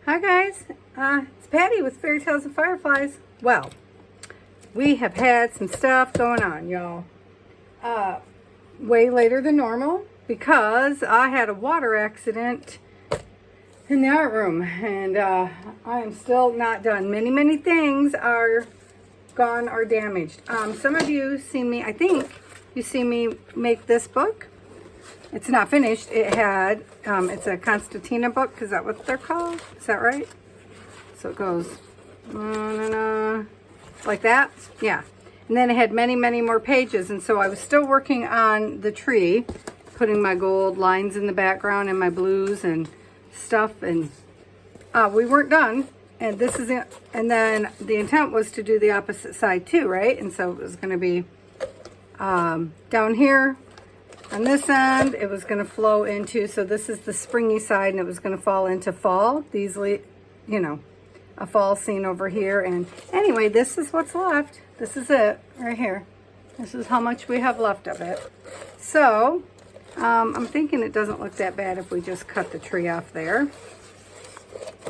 Hi guys, it's Patty with Fairy Tales and Fireflies. Well, we have had some stuff going on, y'all. Way later than normal because I had a water accident in the art room and I am still not done. Many things are gone or damaged. Some of you see me, I think you see me make this book. It's not finished. It had, it's a Constantina book. Is that what they're called? Is that right? So it goes like that. Yeah. And then it had many more pages. And so I was still working on the tree, putting my gold lines in the background and my blues and stuff. And we weren't done. And this is it. And then the intent was to do the opposite side too, right? And so it was going to be down here. On this end, it was going to flow into, so this is the springy side, and it was going to fall into fall. These, you know, a fall scene over here. And anyway, this is what's left. This is it right here. This is how much we have left of it. So, I'm thinking it doesn't look that bad if we just cut the tree off there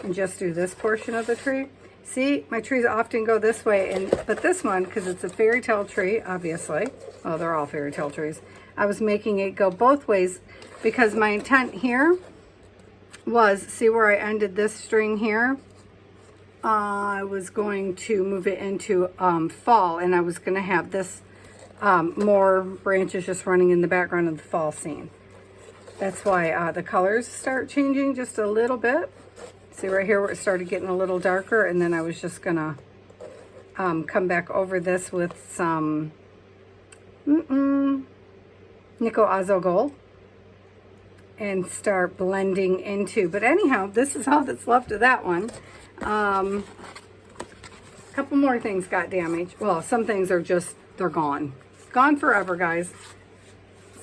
and just do this portion of the tree. See, my trees often go this way, but this one, because it's a fairy tale tree, obviously. Well, they're all fairy tale trees. I was making it go both ways because my intent here was, see where I ended this string here? I was going to move it into fall, and I was going to have this more branches just running in the background of the fall scene. That's why the colors start changing just a little bit. See right here where it started getting a little darker, and then I was just going to come back over this with some Nickel Azo Gold and start blending into. But anyhow, this is all that's left of that one. A couple more things got damaged. Well, some things are just, they're gone. Gone forever, guys.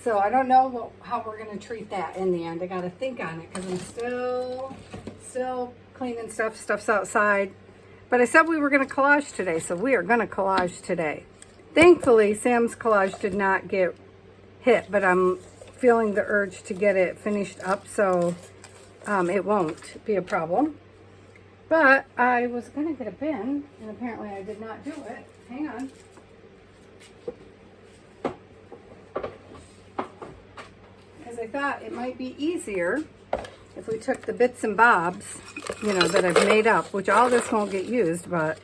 So I don't know how we're going to treat that in the end. I got to think on it because I'm still cleaning stuff. Stuff's outside. But I said we were going to collage today, so we are going to collage today. Thankfully, Sam's collage did not get hit, but I'm feeling the urge to get it finished up, so it won't be a problem. But I was going to get a bin, and apparently I did not do it. Hang on. Because I thought it might be easier if we took the bits and bobs, you know, that I've made up, which all this won't get used, but,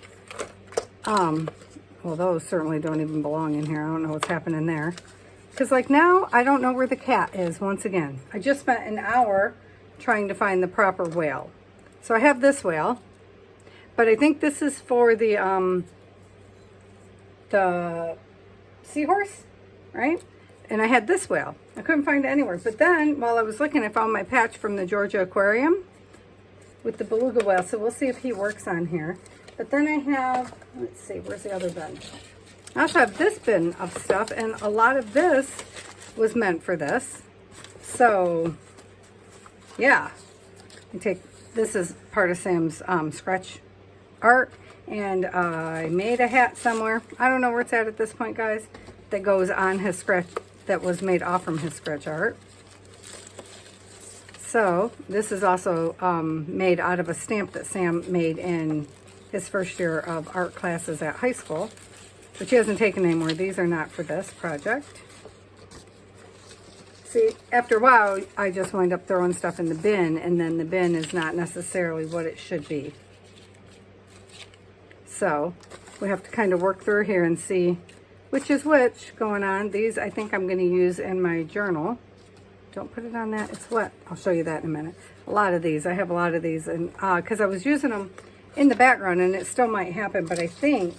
well, those certainly don't even belong in here. I don't know what's happening there. Because, like, now, I don't know where the cat is, once again. I just spent an hour trying to find the proper whale. So I have this whale, but I think this is for the seahorse, right? And I had this whale. I couldn't find it anywhere. But then, while I was looking, I found my patch from the Georgia Aquarium with the beluga whale. So we'll see if he works on here. But then I have, let's see, where's the other bin? I also have this bin of stuff, and a lot of this was meant for this. So, yeah. This is part of Sam's scratch art, and I made a hat somewhere. I don't know where it's at this point, guys, that goes on his scratch, that was made off from his scratch art. So, this is also made out of a stamp that Sam made in his first year of art classes at high school. But she hasn't taken any more. These are not for this project. See, after a while, I just wind up throwing stuff in the bin, and then the bin is not necessarily what it should be. So, we have to kind of work through here and see which is which going on. These, I think I'm going to use in my journal. Don't put it on that. It's wet. I'll show you that in a minute. A lot of these. I have a lot of these, and because I was using them in the background, and it still might happen, but I think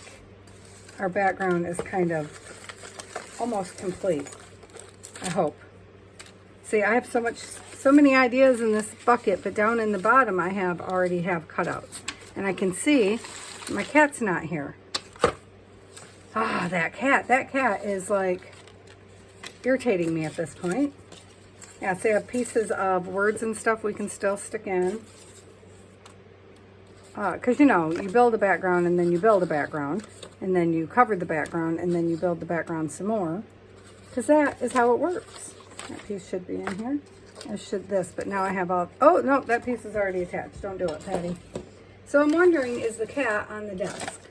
our background is kind of almost complete. I hope. See, I have so many ideas in this bucket, but down in the bottom I already have cutouts. And I can see my cat's not here. Ah, that cat is like irritating me at this point. Yeah, so I have pieces of words and stuff we can still stick in. Because, you know, you build a background, and then you build a background, and then you cover the background, and then you build the background some more. Because that is how it works. That piece should be in here. I should this, but now I have all, oh, no, that piece is already attached. Don't do it, Patty. So I'm wondering, is the cat on the desk?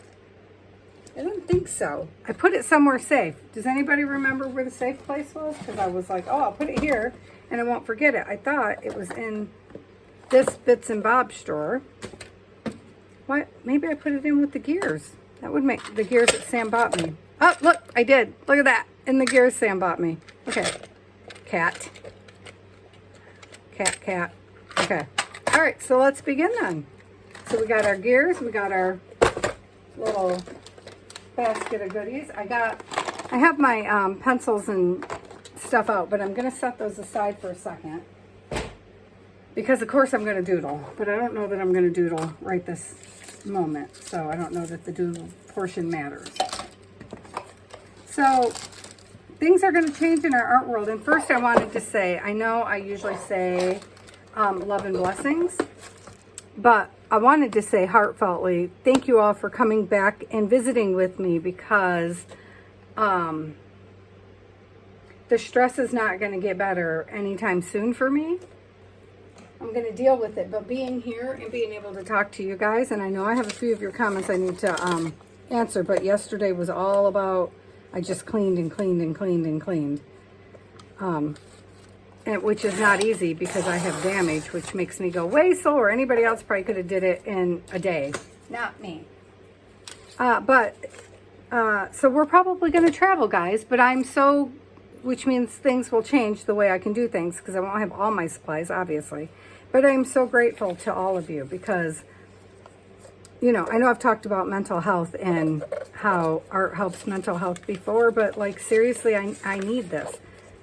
I don't think so. I put it somewhere safe. Does anybody remember where the safe place was? Because I was like, oh, I'll put it here and I won't forget it. I thought it was in this Bits and Bob's drawer. What? Maybe I put it in with the gears. That would make the gears that Sam bought me. Oh, look, I did. Look at that. In the gears Sam bought me. Okay. Cat. Cat, cat. Okay. All right, so let's begin then. So we got our gears. We got our little basket of goodies. I have my pencils and stuff out, but I'm going to set those aside for a second. Because, of course, I'm going to doodle. But I don't know that I'm going to doodle right this moment. So I don't know that the doodle portion matters. So things are going to change in our art world. And first I wanted to say, I know I usually say love and blessings. But I wanted to say heartfeltly, thank you all for coming back and visiting with me, because the stress is not going to get better anytime soon for me. I'm going to deal with it, but being here and being able to talk to you guys, and I know I have a few of your comments I need to answer, but yesterday was all about, I just cleaned and cleaned and cleaned and cleaned. Which is not easy because I have damage, which makes me go way slower. Anybody else probably could have did it in a day. Not me. So we're probably going to travel, guys, but which means things will change the way I can do things, because I won't have all my supplies, obviously. But I'm so grateful to all of you because, you know, I know I've talked about mental health and how art helps mental health before, but like seriously, I need this.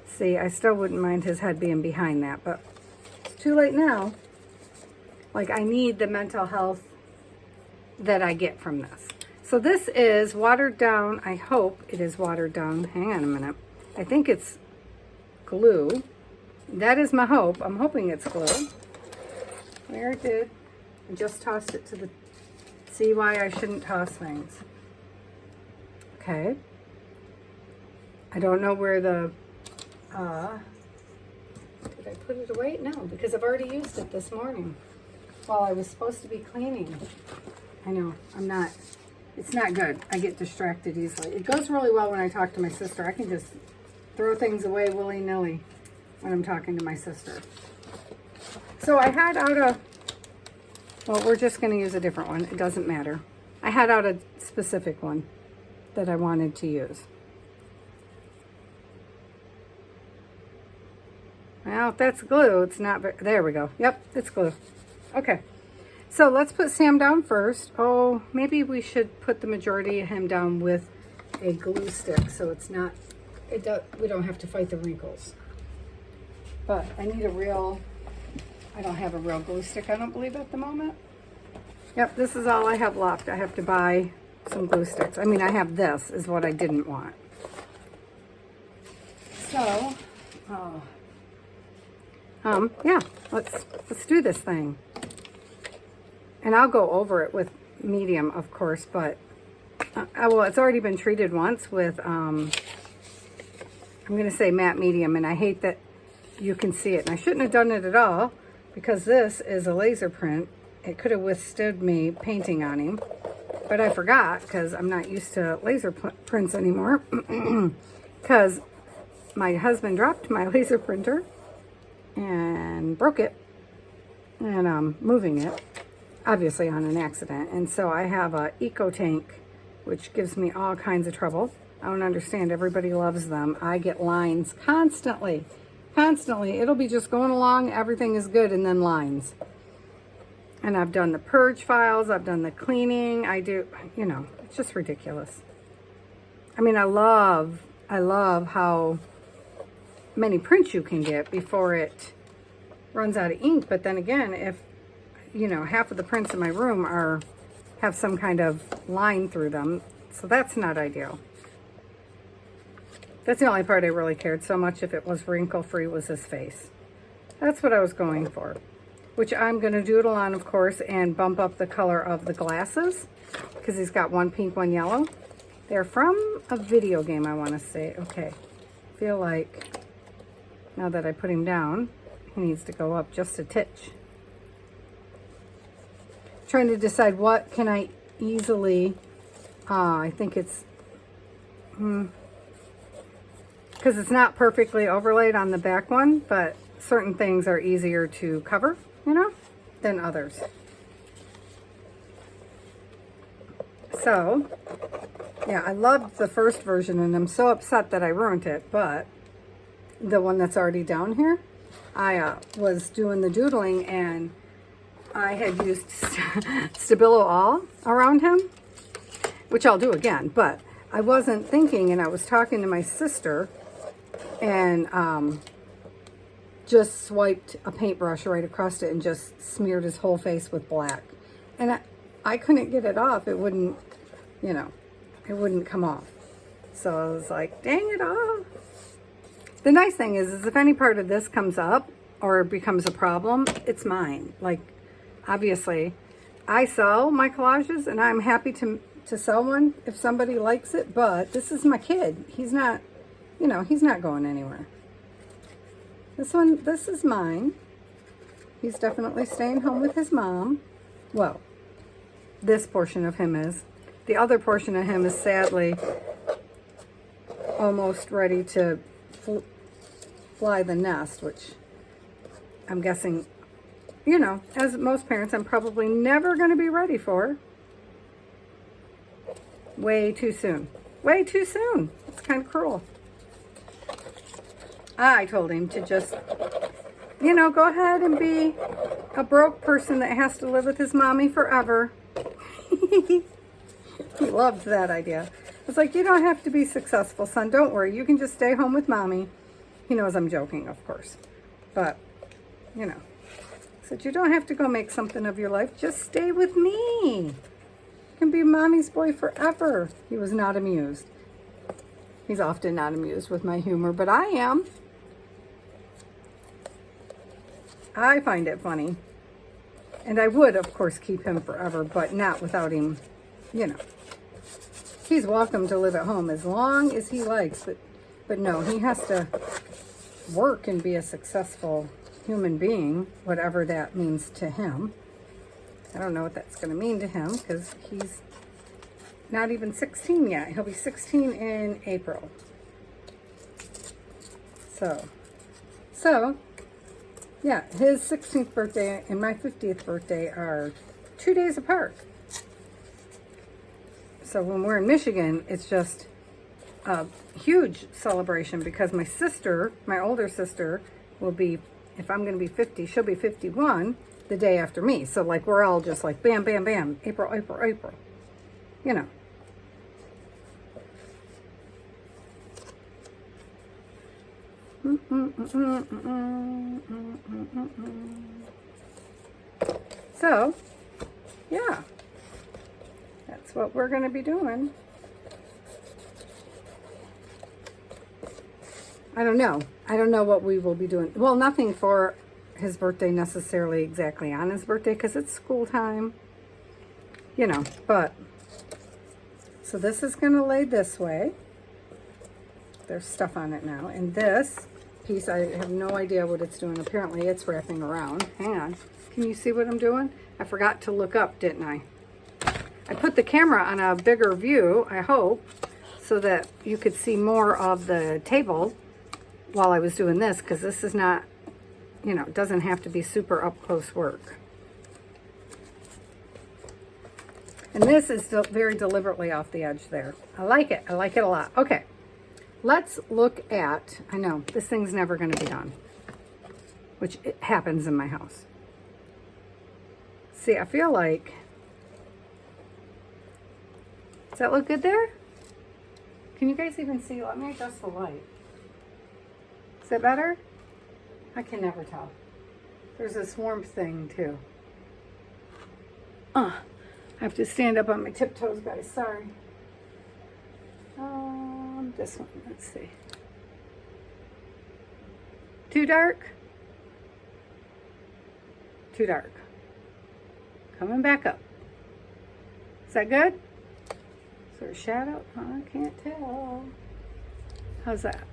See, I still wouldn't mind his head being behind that, but it's too late now. Like, I need the mental health that I get from this. So this is watered down. I hope it is watered down. Hang on a minute. I think it's glue. That is my hope. I'm hoping it's glue. There it did. I just tossed it to the... See why I shouldn't toss things. Okay. I don't know where the... did I put it away? No, because I've already used it this morning while I was supposed to be cleaning. I know, I'm not, it's not good. I get distracted easily. It goes really well when I talk to my sister. I can just throw things away willy-nilly when I'm talking to my sister. So I had out a, well, we're just going to use a different one. It doesn't matter. I had out a specific one that I wanted to use. Well, if that's glue, it's not, there we go. Yep, it's glue. Okay, so let's put Sam down first. Oh, maybe we should put the majority of him down with a glue stick so it's not, we don't have to fight the wrinkles. But I need a real, I don't have a real glue stick, I don't believe, at the moment. Yep, this is all I have left. I have to buy some glue sticks. I mean, I have this, is what I didn't want. So, yeah, let's do this thing. And I'll go over it with medium, of course, but, well, it's already been treated once with, I'm going to say matte medium, and I hate that you can see it. And I shouldn't have done it at all, because this is a laser print. It could have withstood me painting on him, but I forgot, because I'm not used to laser prints anymore, because my husband dropped my laser printer and broke it, and I'm moving it, obviously on an accident. And so I have a eco tank, which gives me all kinds of trouble. I don't understand. Everybody loves them. I get lines constantly. It'll be just going along, everything is good, and then lines. And I've done the purge files, I've done the cleaning, I do, you know, it's just ridiculous. I mean, I love how many prints you can get before it runs out of ink. But then again, if, you know, half of the prints in my room have some kind of line through them, so that's not ideal. That's the only part I really cared so much if it was wrinkle-free, was his face. That's what I was going for, which I'm going to doodle on, of course, and bump up the color of the glasses, because he's got one pink, one yellow. They're from a video game, I want to say. Okay, feel like, now that I put him down, He needs to go up just a titch. Trying to decide what can I easily, I think it's, because it's not perfectly overlaid on the back one, but certain things are easier to cover, you know, than others. So, yeah, I loved the first version, and I'm so upset that I ruined it, but the one that's already down here, I was doing the doodling, and I had used Stabilo All around him, which I'll do again, but I wasn't thinking, and I was talking to my sister, and just swiped a paintbrush right across it and just smeared his whole face with black. And I couldn't get it off. It wouldn't, you know, it wouldn't come off. So I was like, dang it all. The nice thing is if any part of this comes up or becomes a problem, it's mine. Like, obviously, I sell my collages, and I'm happy to sell one if somebody likes it, but this is my kid. He's not, you know, he's not going anywhere. This is mine. He's definitely staying home with his mom. Well, this portion of him is. The other portion of him is sadly almost ready to fly the nest, which I'm guessing, you know, as most parents, I'm probably never going to be ready for. Way too soon. Way too soon. It's kind of cruel. I told him to just, you know, go ahead and be a broke person that has to live with his mommy forever. He loved that idea. It's like, you don't have to be successful, son. Don't worry. You can just stay home with mommy. He knows I'm joking, of course. But, you know, I said, you don't have to go make something of your life. Just stay with me. You can be mommy's boy forever. He was not amused. He's often not amused with my humor, but I am. I find it funny. And I would, of course, keep him forever, but not without him, you know. He's welcome to live at home as long as he likes, but no, he has to work and be a successful human being, whatever that means to him. I don't know what that's going to mean to him, because he's not even 16 yet. He'll be 16 in April. So, yeah, his 16th birthday and my 50th birthday are 2 days apart. So when we're in Michigan, it's just a huge celebration because my sister, my older sister, will be, if I'm going to be 50, she'll be 51 the day after me. So like we're all just like bam, bam, bam, April, April, April. You know. So, yeah. That's what we're going to be doing. I don't know. I don't know what we will be doing. Well, nothing for his birthday necessarily exactly on his birthday because it's school time. You know, but so this is going to lay this way. There's stuff on it now. And this piece, I have no idea what it's doing. Apparently it's wrapping around. Hang on. Can you see what I'm doing? I forgot to look up, didn't I? I put the camera on a bigger view, I hope, so that you could see more of the table while I was doing this, because this is not, you know, it doesn't have to be super up close work. And this is very deliberately off the edge there. I like it. I like it a lot. Okay, let's look at, I know, this thing's never going to be done, which it happens in my house. See, I feel like, does that look good there? Can you guys even see? Let me adjust the light. Is that better? I can never tell. There's this warmth thing too. I have to stand up on my tiptoes, guys. Sorry. This one. Let's see. Too dark? Too dark. Coming back up. Is that good? Is there a shadow? I can't tell. How's that?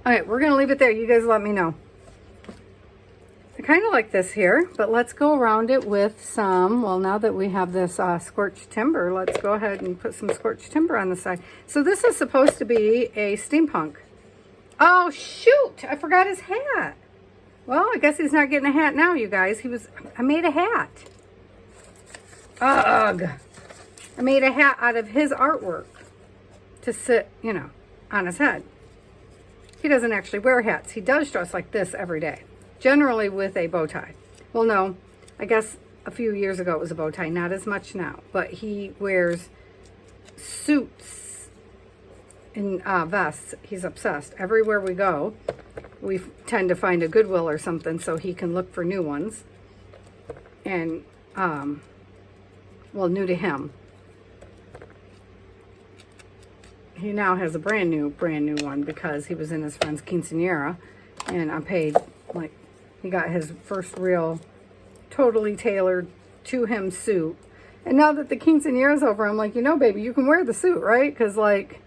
All right, we're gonna leave it there. You guys let me know. I kind of like this here, but let's go around it with some, well, now that we have this scorched timber, let's go ahead and put some scorched timber on the side. So this is supposed to be a steampunk. Oh, shoot, I forgot his hat. Well, I guess he's not getting a hat now, you guys. I made a hat. Ugh. I made a hat out of his artwork to sit, you know, on his head. He doesn't actually wear hats. He does dress like this every day. Generally with a bow tie. Well, no, I guess a few years ago it was a bow tie, not as much now, but he wears suits and vests. He's obsessed. Everywhere we go, we tend to find a Goodwill or something so he can look for new ones. And, well, new to him. He now has a brand new one because he was in his friend's quinceanera, and I paid, like, he got his first real, totally tailored to him suit. And now that the quinceanera's over, I'm like, you know, baby, you can wear the suit, right? Because, like,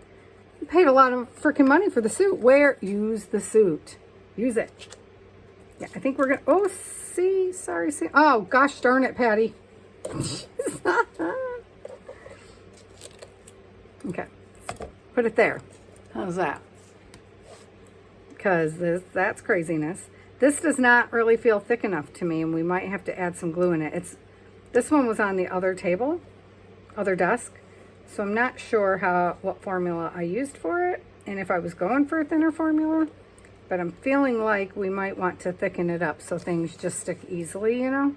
you paid a lot of freaking money for the suit. Use the suit. Use it. Yeah, I think we're going to, oh, see. Oh, gosh darn it, Patty. Okay. Put it there. How's that? Because that's craziness. This does not really feel thick enough to me, and we might have to add some glue in it. This one was on the other table, other desk, so I'm not sure what formula I used for it, and if I was going for a thinner formula, but I'm feeling like we might want to thicken it up so things just stick easily, you know?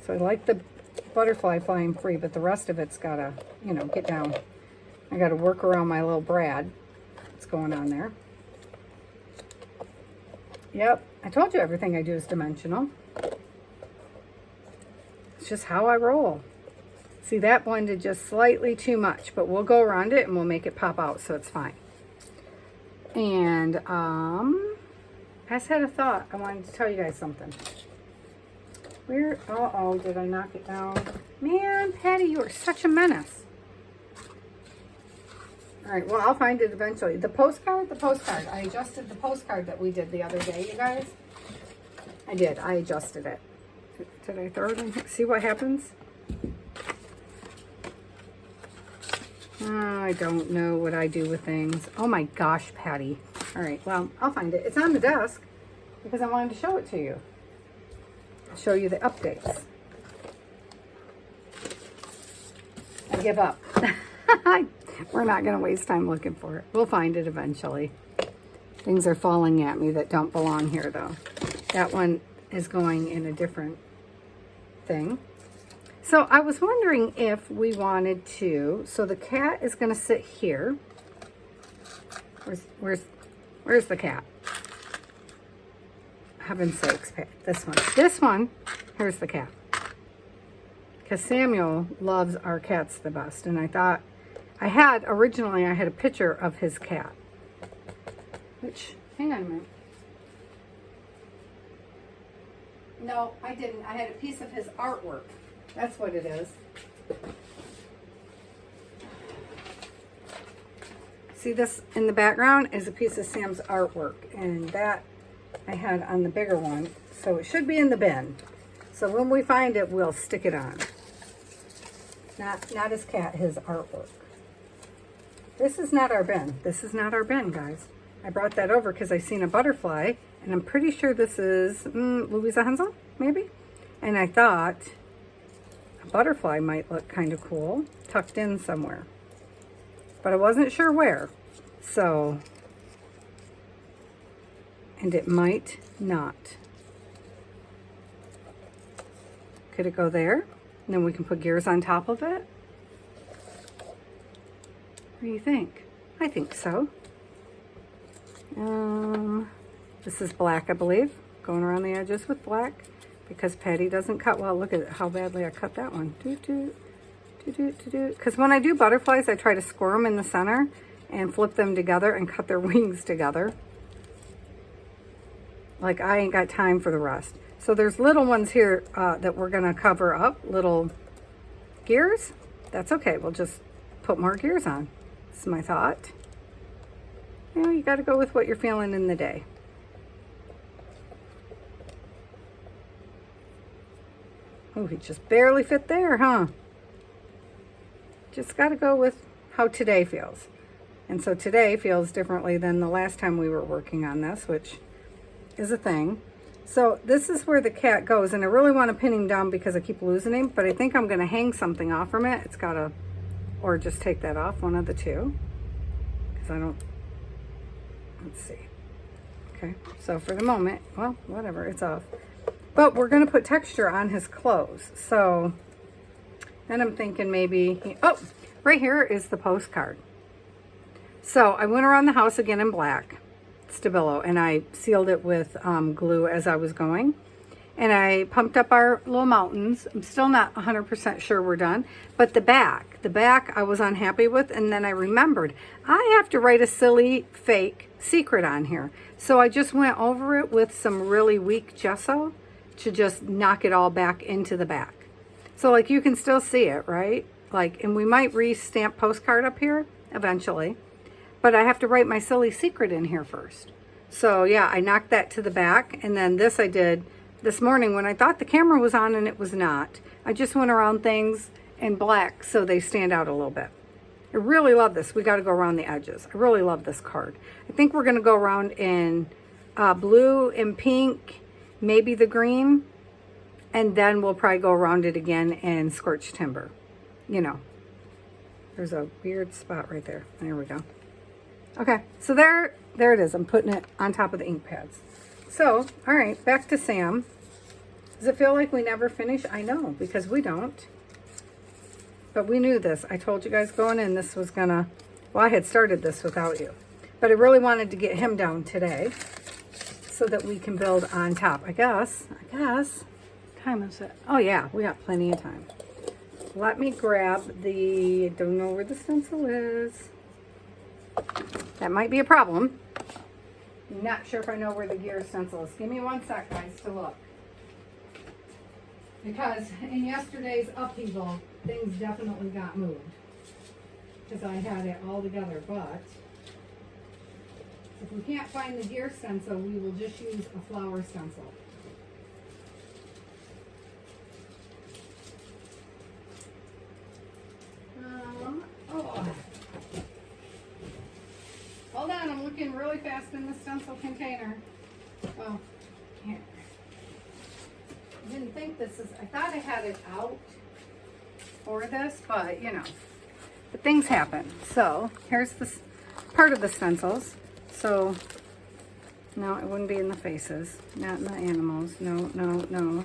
So I like the butterfly flying free, but the rest of it's gotta, you know, get down. I gotta work around my little Brad. What's going on there? Yep, I told you everything I do is dimensional. It's just how I roll. See, that blended just slightly too much, but we'll go around it and we'll make it pop out so it's fine. And I just had a thought. I wanted to tell you guys something. Uh-oh, did I knock it down? Man, Patty, you are such a menace. All right, well, I'll find it eventually. The postcard. I adjusted the postcard that we did the other day, you guys. I did. I adjusted it. Did I throw it in here? See what happens? Oh, I don't know what I do with things. Oh, my gosh, Patty. All right, well, I'll find it. It's on the desk because I wanted to show it to you. I'll show you the updates. I give up. We're not going to waste time looking for it. We'll find it eventually. Things are falling at me that don't belong here, though. That one is going in a different thing. So I was wondering if we wanted to, so the cat is going to sit here. Where's the cat? Heaven's sakes, this one, here's the cat. Because Samuel loves our cats the best, and I thought, originally I had a picture of his cat. Which, hang on a minute. No, I didn't. I had a piece of his artwork. That's what it is. See, this in the background is a piece of Sam's artwork, and that I had on the bigger one. So it should be in the bin. So when we find it, we'll stick it on. Not his cat, his artwork. This is not our bin. This is not our bin, guys. I brought that over because I seen a butterfly, and I'm pretty sure this is Louisa Hensel, maybe? And I thought a butterfly might look kind of cool, tucked in somewhere. But I wasn't sure where. So, and it might not. Could it go there? And then we can put gears on top of it? What do you think? I think so. This is black, I believe. Going around the edges with black because Patty doesn't cut well. Look at how badly I cut that one. Because when I do butterflies, I try to score them in the center and flip them together and cut their wings together. Like, I ain't got time for the rest. So there's little ones here that we're going to cover up, little gears. that's okay. We'll just put more gears on. That's my thought. You know, you got to go with what you're feeling in the day. Oh, he just barely fit there, huh? Just got to go with how today feels. And so today feels differently than the last time we were working on this, which is a thing. So this is where the cat goes, and I really want to pin him down because I keep losing him, but I think I'm going to hang something off from it. It's got to, or just take that off, one of the two, because I don't, let's see. Okay, so for the moment, well, whatever, it's off. But we're going to put texture on his clothes. So then I'm thinking maybe, oh, right here is the postcard. So I went around the house again in black Stabilo, and I sealed it with glue as I was going. And I pumped up our little mountains. I'm still not 100% sure we're done. But the back I was unhappy with. And then I remembered, I have to write a silly fake secret on here. So I just went over it with some really weak gesso to just knock it all back into the back. So like you can still see it, right? Like, and we might re-stamp postcard up here eventually. But I have to write my silly secret in here first. So yeah, I knocked that to the back. And then this I did this morning when I thought the camera was on and it was not. I just went around things in black so they stand out a little bit. I really love this. We got to go around the edges. I really love this card. I think we're going to go around in blue and pink, maybe the green. And then we'll probably go around it again in scorched timber. You know, there's a weird spot right there. There we go. Okay, so there it is. I'm putting it on top of the ink pads. So, all right, back to Sam. Does it feel like we never finish? I know, because we don't. But we knew this. I told you guys going in this was gonna, well, I had started this without you. But I really wanted to get him down today so that we can build on top. I guess, time is it? Oh yeah, we got plenty of time. Let me grab the, don't know where the stencil is. That might be a problem. I'm not sure if I know where the gear stencil is. Give me 1 sec, guys, to look. Because in yesterday's upheaval, things definitely got moved. Because I had it all together, but if we can't find the gear stencil, we will just use a flower stencil. Oh. Hold on, I'm looking really fast in the stencil container. Oh, here. I didn't think this is, I thought I had it out for this, but you know, but things happen. So here's this part of the stencils. So no, it wouldn't be in the faces, not in the animals. No.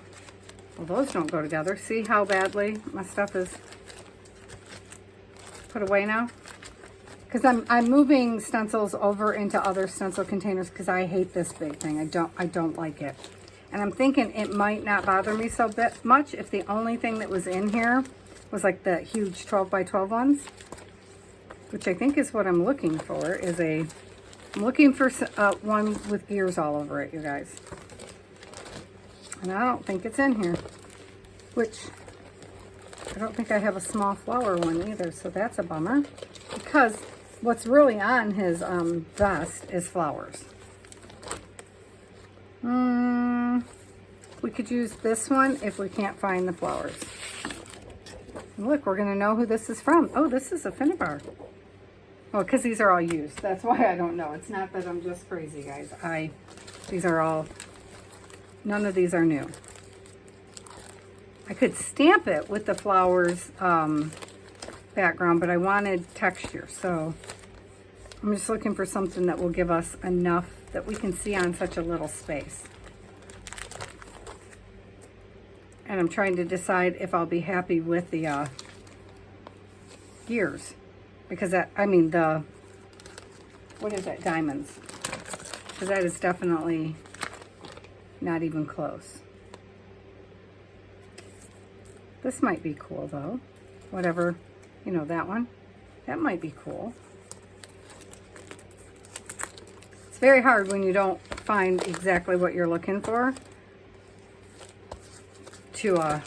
Well, those don't go together. See how badly my stuff is put away now? Because I'm moving stencils over into other stencil containers because I hate this big thing. I don't like it. And I'm thinking it might not bother me so much if the only thing that was in here was like the huge 12 by 12 ones, which I think is what I'm looking for. I'm looking for one with gears all over it, you guys. And I don't think it's in here, which I don't think I have a small flower one either, so that's a bummer. Because what's really on his vest is flowers. We could use this one if we can't find the flowers. Look, we're going to know who this is from. Oh, this is a Finnebar. Well, because these are all used. That's why I don't know. It's not that I'm just crazy, guys. These are all, none of these are new. I could stamp it with the flowers background, but I wanted texture. So I'm just looking for something that will give us enough that we can see on such a little space. And I'm trying to decide if I'll be happy with the gears. Because that, I mean what is that, diamonds. Because that is definitely not even close. This might be cool though. Whatever, you know, that one. That might be cool. It's very hard when you don't find exactly what you're looking for to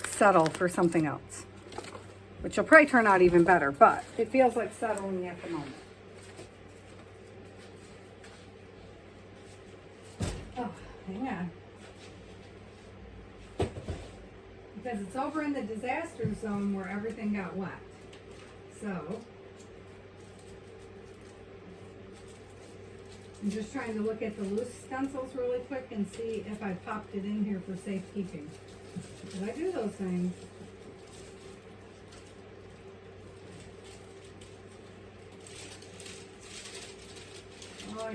settle for something else. which will probably turn out even better, but it feels like settling at the moment. Oh, hang on. Because it's over in the disaster zone where everything got wet. So, I'm just trying to look at the loose stencils really quick and see if I popped it in here for safekeeping. Did I do those things? Oh,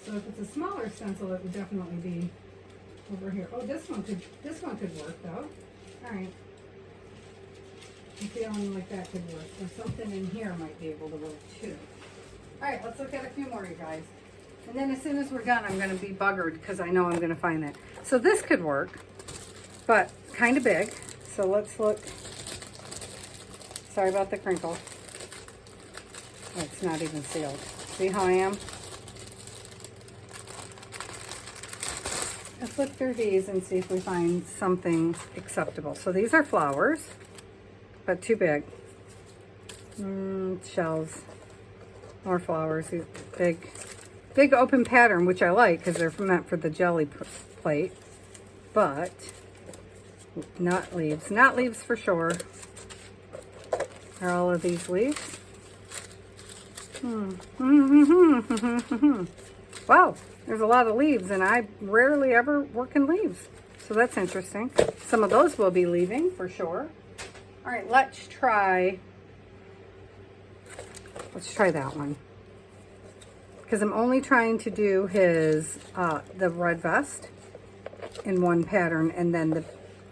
so if it's a smaller stencil, it would definitely be over here. Oh, this one could work though. All right. I'm feeling like that could work. Or something in here might be able to work too. All right, let's look at a few more, you guys. And then as soon as we're done, I'm going to be buggered because I know I'm going to find that. So this could work, but kind of big. So let's look. Sorry about the crinkle. Oh, it's not even sealed. See how I am? Let's look through these and see if we find something acceptable. So these are flowers, but too big. Shells. More flowers. These big open pattern, which I like because they're meant for the jelly plate. But not leaves. Not leaves for sure. Are all of these leaves? Wow. There's a lot of leaves, and I rarely ever work in leaves. So that's interesting. Some of those will be leaving for sure. All right, let's try that one. Because I'm only trying to do his, the red vest in one pattern, and then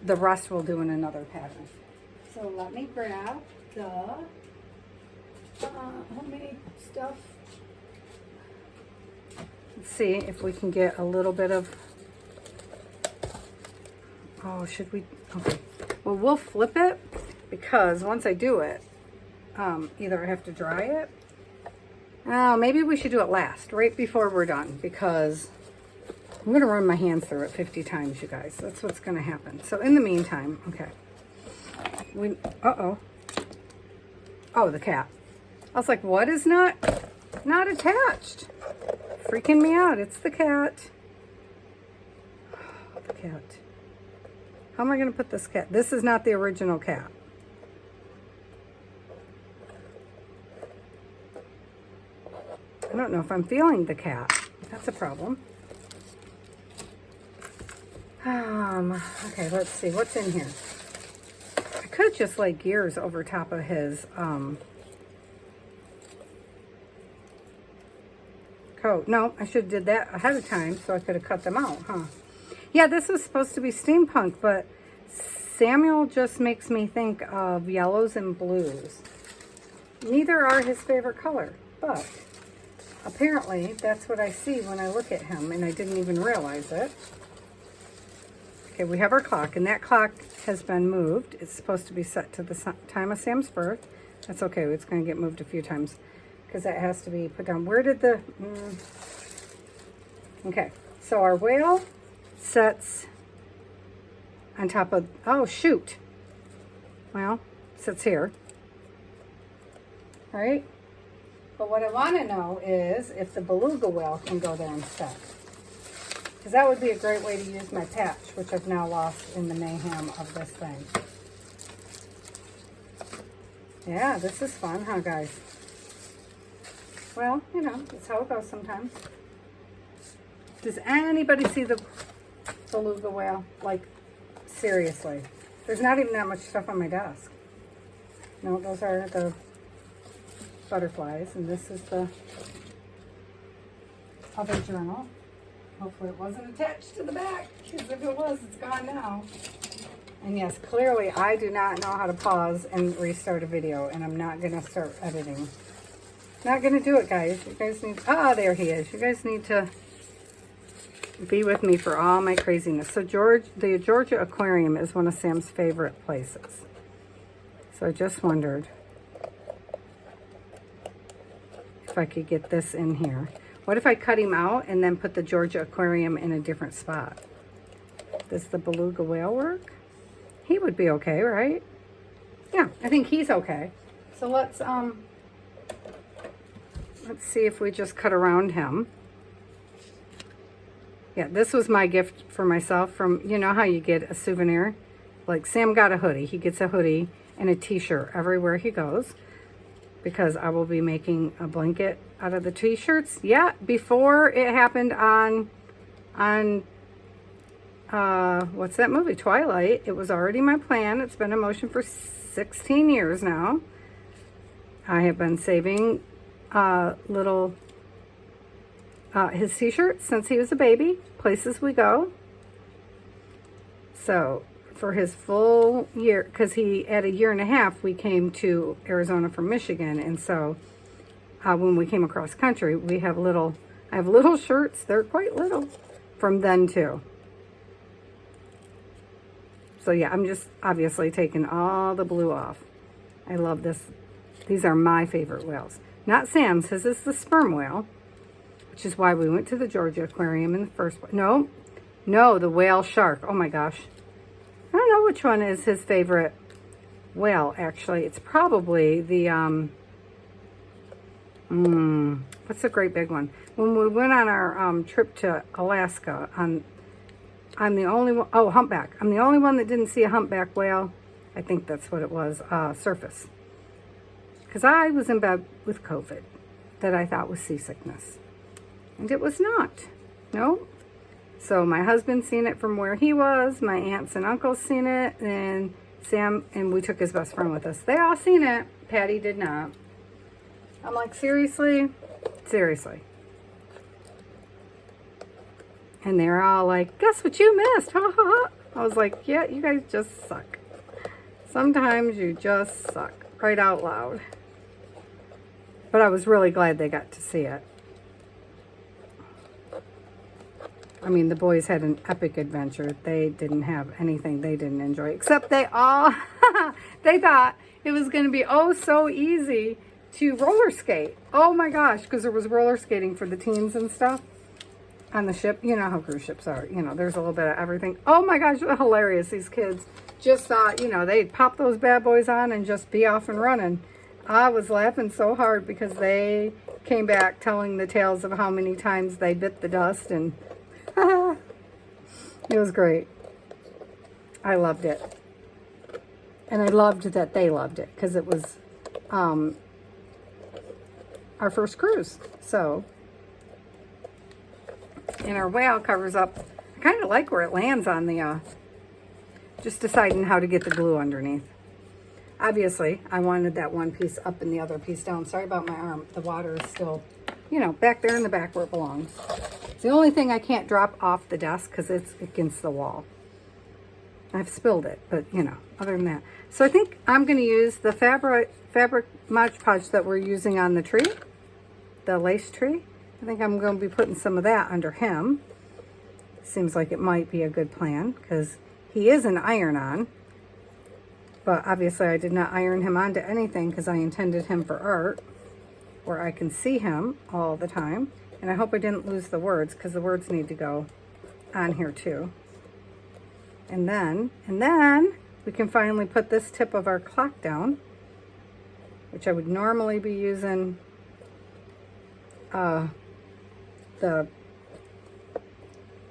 the rest we'll do in another pattern. So let me grab the homemade stuff. Let's see if we can get a little bit of, oh, should we, okay. Well, we'll flip it because once I do it, either I have to dry it. Oh, maybe we should do it last, right before we're done, because I'm going to run my hands through it 50 times, you guys. That's what's going to happen. So in the meantime, okay. Uh-oh. Oh, the cat. I was like, what is not attached? Freaking me out. It's the cat. The cat. How am I going to put this cat? This is not the original cat. I don't know if I'm feeling the cat. That's a problem. Okay, let's see. What's in here? I could just lay gears over top of his coat. No, I should have did that ahead of time so I could have cut them out, huh? Yeah, this was supposed to be steampunk, but Samuel just makes me think of yellows and blues. Neither are his favorite color, but apparently that's what I see when I look at him, and I didn't even realize it. Okay, we have our clock, and that clock has been moved. It's supposed to be set to the time of Sam's birth. That's okay. It's going to get moved a few times because that has to be put down. Where did the... Okay, so our whale sets on top of... Oh, shoot. Well, sits here. All right? But what I want to know is if the beluga whale can go there instead. Because that would be a great way to use my patch, which I've now lost in the mayhem of this thing. Yeah, this is fun, huh, guys? Well, you know, that's how it goes sometimes. Does anybody see the beluga whale? Like, seriously. There's not even that much stuff on my desk. No, those are the butterflies, and this is the other journal. Hopefully it wasn't attached to the back, because if it was, it's gone now. And yes, clearly I do not know how to pause and restart a video, and I'm not going to start editing. Not going to do it, guys. You guys need... Ah, there he is. You guys need to be with me for all my craziness. So the Georgia Aquarium is one of Sam's favorite places. So I just wondered if I could get this in here. What if I cut him out and then put the Georgia Aquarium in a different spot? Does the beluga whale work? He would be okay, right? yeah, I think he's okay. So let's see if we just cut around him. Yeah, this was my gift for myself from, you know how you get a souvenir? Like Sam got a hoodie. He gets a hoodie and a t-shirt everywhere he goes because I will be making a blanket out of the t-shirts. Yeah, before it happened on what's that movie? Twilight. It was already my plan. It's been in motion for 16 years now. I have been saving little his t-shirts since he was a baby, places we go. So for his full year, because he at a year and a half we came to Arizona from Michigan, and so when we came across country, I have little shirts. They're quite little from then too. So yeah, I'm just obviously taking all the blue off. I love this. These are my favorite whales. Not Sam's. His is the sperm whale, which is why we went to the Georgia Aquarium in the first place. No, the whale shark. Oh my gosh. I don't know which one is his favorite whale, actually. It's probably the, what's the great big one? When we went on our trip to Alaska, I'm the only one, oh, humpback. I'm the only one that didn't see a humpback whale. I think that's what it was, surface. Because I was in bed with COVID that I thought was seasickness. And it was not. No. So my husband's seen it from where he was. My aunts and uncles seen it. And Sam, and we took his best friend with us. They all seen it. Patty did not. I'm like, seriously? Seriously. And they're all like, guess what you missed? Ha ha ha. I was like, yeah, you guys just suck. Sometimes you just suck. Right out loud. But I was really glad they got to see it. I mean, the boys had an epic adventure. They didn't have anything they didn't enjoy, except they all, they thought it was going to be oh so easy to roller skate. Oh my gosh, because there was roller skating for the teens and stuff on the ship. You know how cruise ships are. You know, there's a little bit of everything. Oh my gosh, hilarious. These kids just thought, you know, they'd pop those bad boys on and just be off and running. I was laughing so hard because they came back telling the tales of how many times they bit the dust, and it was great. I loved it. And I loved that they loved it because it was our first cruise. So, and our whale covers up. I kind of like where it lands on the, just deciding how to get the glue underneath. Obviously, I wanted that one piece up and the other piece down. Sorry about my arm. The water is still, you know, back there in the back where it belongs. It's the only thing I can't drop off the desk because it's against the wall. I've spilled it, but, you know, other than that. So I think I'm going to use the fabric Mod Podge that we're using on the tree, the lace tree. I think I'm going to be putting some of that under him. Seems like it might be a good plan because he is an iron-on. But obviously I did not iron him onto anything because I intended him for art where I can see him all the time. And I hope I didn't lose the words because the words need to go on here too. And then we can finally put this tip of our clock down, which I would normally be using the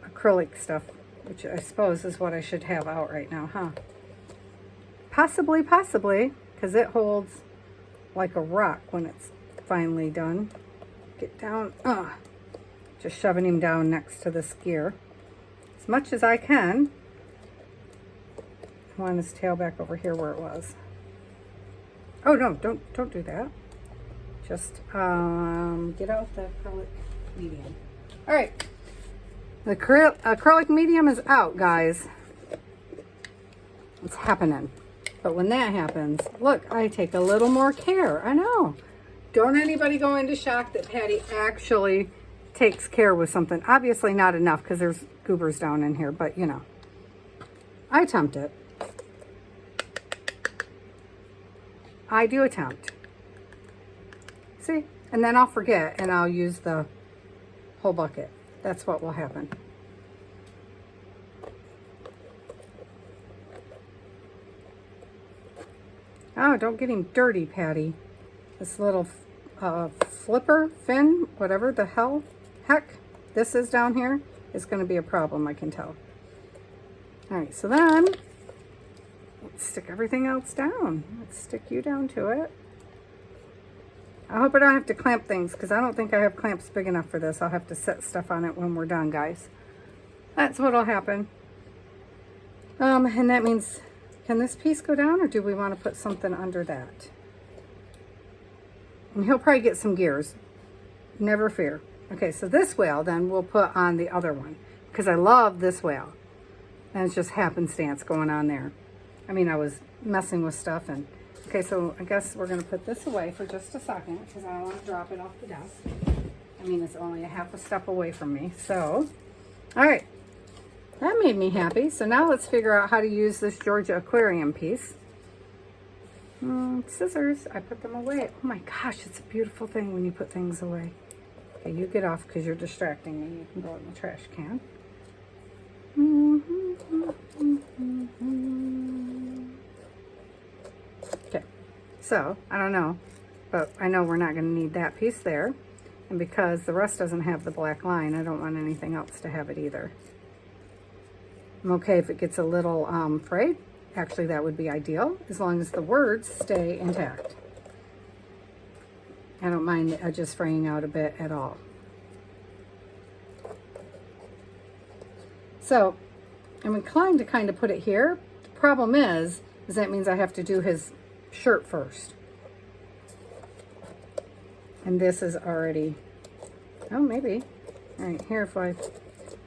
acrylic stuff, which I suppose is what I should have out right now, huh? Possibly, because it holds like a rock when it's finally done. Get down, just shoving him down next to the skier as much as I can. I want his tail back over here where it was. Oh no, don't do that. Just get out the acrylic medium. All right, the acrylic medium is out, guys. It's happening. But when that happens, look, I take a little more care. I know. Don't anybody go into shock that Patty actually takes care with something. Obviously not enough because there's goobers down in here, but you know, I attempt it. I do attempt. See? And then I'll forget and I'll use the whole bucket. That's what will happen. Oh, don't get him dirty, Patty. This little flipper, fin, whatever the heck this is down here is going to be a problem, I can tell. All right, so then let's stick everything else down. Let's stick you down to it. I hope I don't have to clamp things because I don't think I have clamps big enough for this. I'll have to set stuff on it when we're done, guys. That's what'll happen. And that means, can this piece go down or do we want to put something under that? And he'll probably get some gears. Never fear. Okay, so this whale then we'll put on the other one because I love this whale. And it's just happenstance going on there. I mean, I was messing with stuff and, okay, so I guess we're going to put this away for just a second because I don't want to drop it off the desk. I mean, it's only a half a step away from me. So, all right. That made me happy. So now let's figure out how to use this Georgia aquarium piece. Scissors. I put them away. Oh my gosh, it's a beautiful thing when you put things away. Okay, you get off because you're distracting me. You can go in the trash can. Okay, so I don't know, but I know we're not going to need that piece there. And because the rest doesn't have the black line, I don't want anything else to have it either. I'm okay if it gets a little frayed. Actually, that would be ideal, as long as the words stay intact. I don't mind the edges fraying out a bit at all. So, I'm inclined to kind of put it here. The problem is that means I have to do his shirt first. And this is already, oh, maybe. All right, here,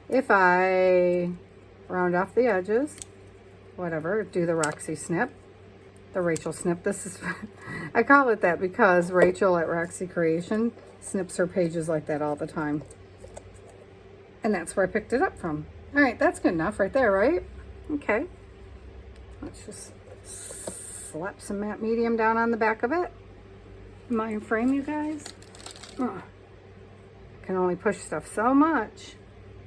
if I round off the edges, whatever, do the Roxy snip, the Rachel snip. This is, I call it that because Rachel at Roxy Creation snips her pages like that all the time. And that's where I picked it up from. All right, that's good enough right there, right? Okay. Let's just slap some matte medium down on the back of it. Am I in frame, you guys? Oh, I can only push stuff so much.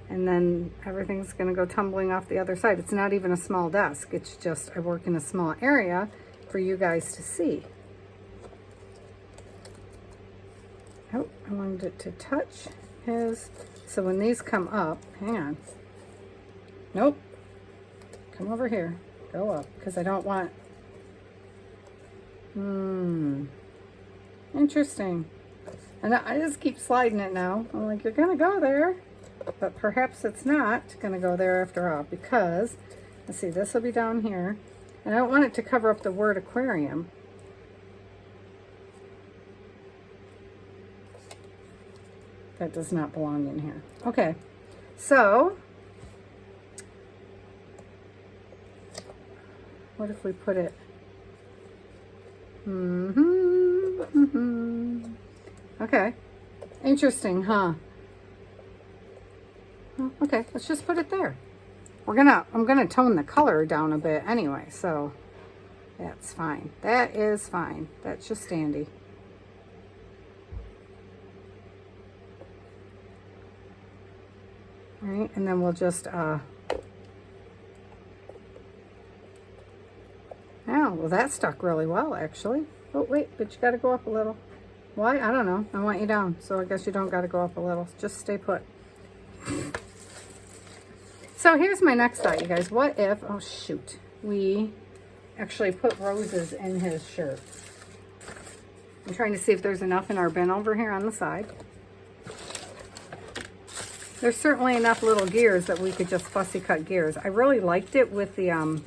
And then everything's going to go tumbling off the other side. It's not even a small desk. It's just I work in a small area for you guys to see. Oh, I wanted it to touch his. So when these come up, hang on. Nope. Come over here. Go up because I don't want. Interesting. And I just keep sliding it now. I'm like, you're going to go there. But perhaps it's not going to go there after all because, let's see, this will be down here. And I don't want it to cover up the word aquarium. That does not belong in here. Okay, so what if we put it? Okay, interesting, huh? Okay, let's just put it there. I'm gonna tone the color down a bit anyway, so that's fine. That is fine. That's just dandy. All right, and then we'll just oh, well, that stuck really well actually. Oh wait, but you got to go up a little. Why? I don't know. I want you down, so I guess you don't got to go up a little. Just stay put. So here's my next thought, you guys. What if, oh shoot, we actually put roses in his shirt? I'm trying to see if there's enough in our bin over here on the side. There's certainly enough little gears that we could just fussy cut gears. I really liked it with the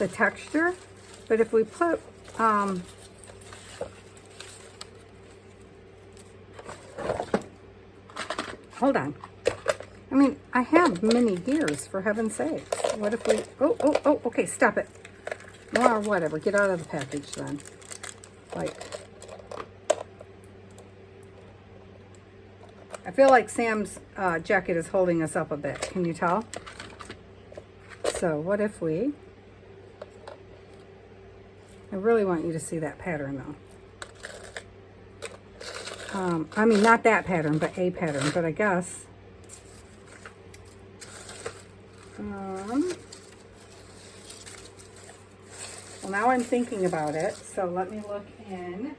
texture, but if we put, hold on. I mean, I have mini gears, for heaven's sakes. What if we, oh, okay, stop it. Or whatever, get out of the package then. Like, I feel like Sam's jacket is holding us up a bit. Can you tell? So what if we, I really want you to see that pattern though. I mean, not that pattern, but a pattern, but I guess. Well, now I'm thinking about it, so let me look in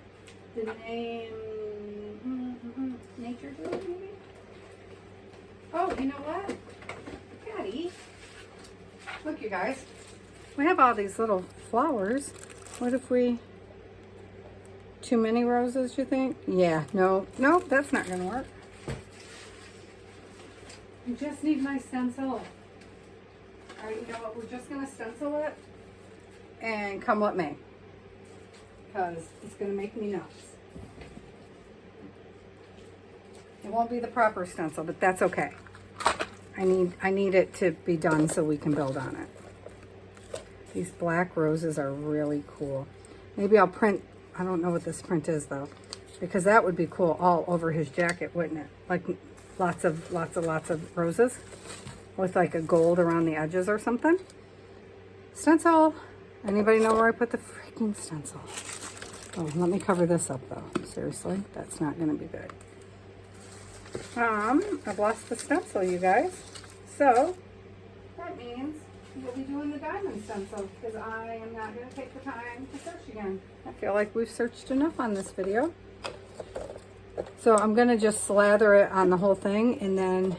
the name, Nature Glue, maybe? Oh, you know what? Patty, look you guys, we have all these little flowers. What if we, too many roses, you think? Yeah, no, that's not gonna work. You just need my stencil. All right, you know what, we're just gonna stencil it and come with me, because it's gonna make me nuts. It won't be the proper stencil, but that's okay. I need it to be done so we can build on it. These black roses are really cool. Maybe I'll print, I don't know what this print is though, because that would be cool all over his jacket, wouldn't it? Like lots of roses with like a gold around the edges or something. Stencil. Anybody know where I put the freaking stencil? Oh, let me cover this up though. Seriously, that's not gonna be good. I've lost the stencil, you guys. So that means we'll be doing the diamond stencil, because I am not going to take the time to search again. I feel like we've searched enough on this video. So I'm going to just slather it on the whole thing, and then,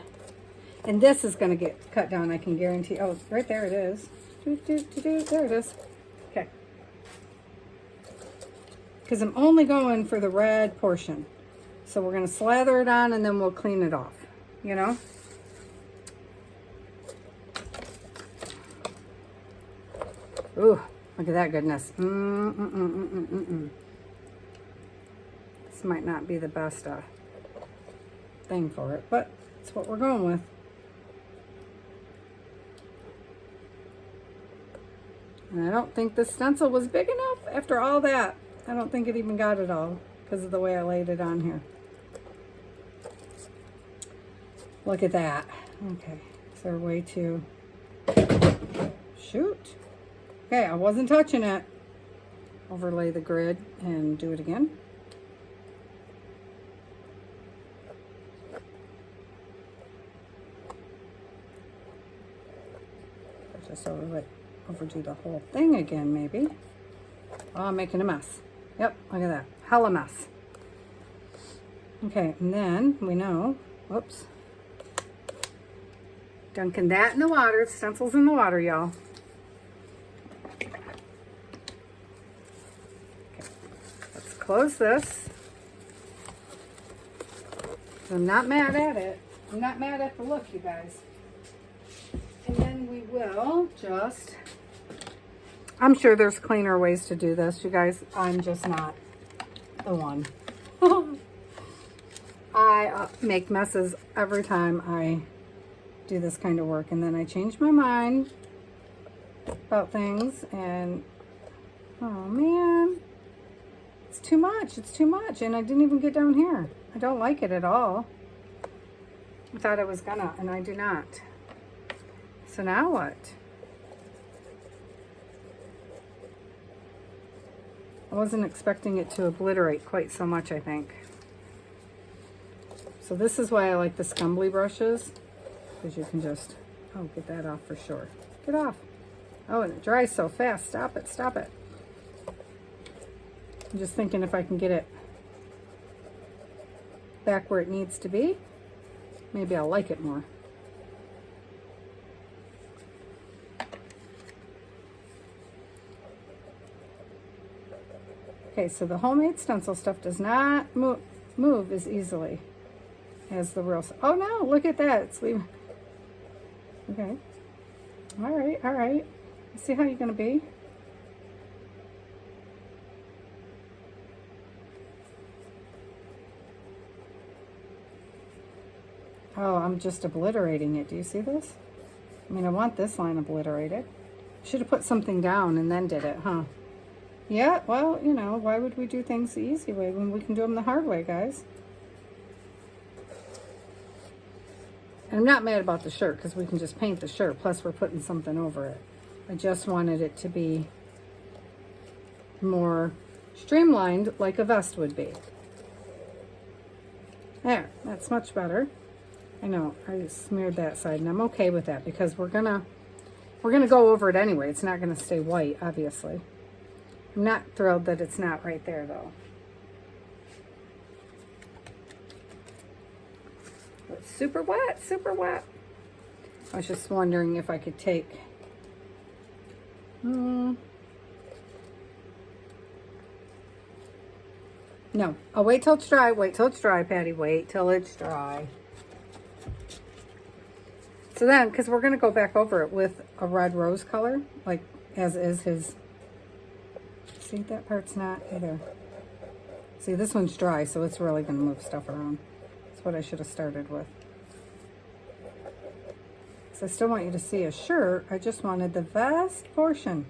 and this is going to get cut down, I can guarantee. Oh, right there it is. There it is. Okay. Because I'm only going for the red portion. So we're going to slather it on, and then we'll clean it off, you know? Ooh, look at that goodness. This might not be the best thing for it, but it's what we're going with. And I don't think the stencil was big enough after all that. I don't think it even got it all because of the way I laid it on here. Look at that. Okay, is there a way to shoot? Okay, I wasn't touching it. Overlay the grid and do it again. Just overdo the whole thing again, maybe. Oh, I'm making a mess. Yep, look at that. Hella mess. Okay, and then we know, whoops. Dunking that in the water. Stencil's in the water, y'all. Okay. Let's close this. I'm not mad at it. I'm not mad at the look, you guys. And then we will just, I'm sure there's cleaner ways to do this, you guys. I'm just not the one. I make messes every time I do this kind of work, and then I change my mind about things, and oh man, it's too much. It's too much, and I didn't even get down here. I don't like it at all. I thought I was gonna, and I do not. So now what? I wasn't expecting it to obliterate quite so much, I think. So this is why I like the scumbly brushes, because you can just, oh, get that off for sure. Get off. Oh, and it dries so fast. Stop it, stop it. I'm just thinking if I can get it back where it needs to be, maybe I'll like it more. Okay, so the homemade stencil stuff does not move as easily as the real. Oh no, look at that. It's leaving. Okay. All right, all right. See how you're going to be. Oh, I'm just obliterating it. Do you see this? I mean, I want this line obliterated. Should have put something down and then did it, huh? Yeah, well, you know, why would we do things the easy way when we can do them the hard way, guys? And I'm not mad about the shirt because we can just paint the shirt. Plus, we're putting something over it. I just wanted it to be more streamlined like a vest would be. There, that's much better. I know, I smeared that side, and I'm okay with that because we're gonna go over it anyway. It's not gonna stay white, obviously. I'm not thrilled that it's not right there though. It's super wet, super wet. I was just wondering if I could take, no, I'll wait till it's dry. Wait till it's dry, Patty. Wait till it's dry. So then, because we're going to go back over it with a red rose color, like as is his. See, that part's not either. See, this one's dry, so it's really going to move stuff around. That's what I should have started with. So I still want you to see a shirt. I just wanted the vest portion.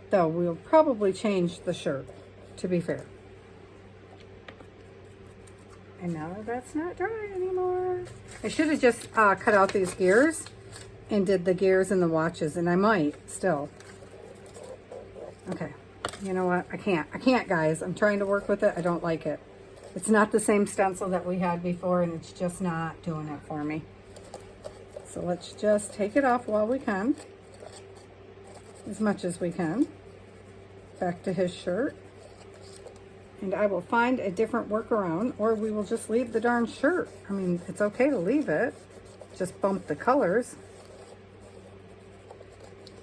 Though we'll probably change the shirt, to be fair. And now that's not dry anymore. I should have just cut out these gears and did the gears and the watches, and I might still. Okay, you know what? I can't, guys. I'm trying to work with it. I don't like it. It's not the same stencil that we had before, and it's just not doing it for me. So let's just take it off while we can, as much as we can. Back to his shirt. And I will find a different workaround, or we will just leave the darn shirt. I mean, it's okay to leave it. Just bump the colors.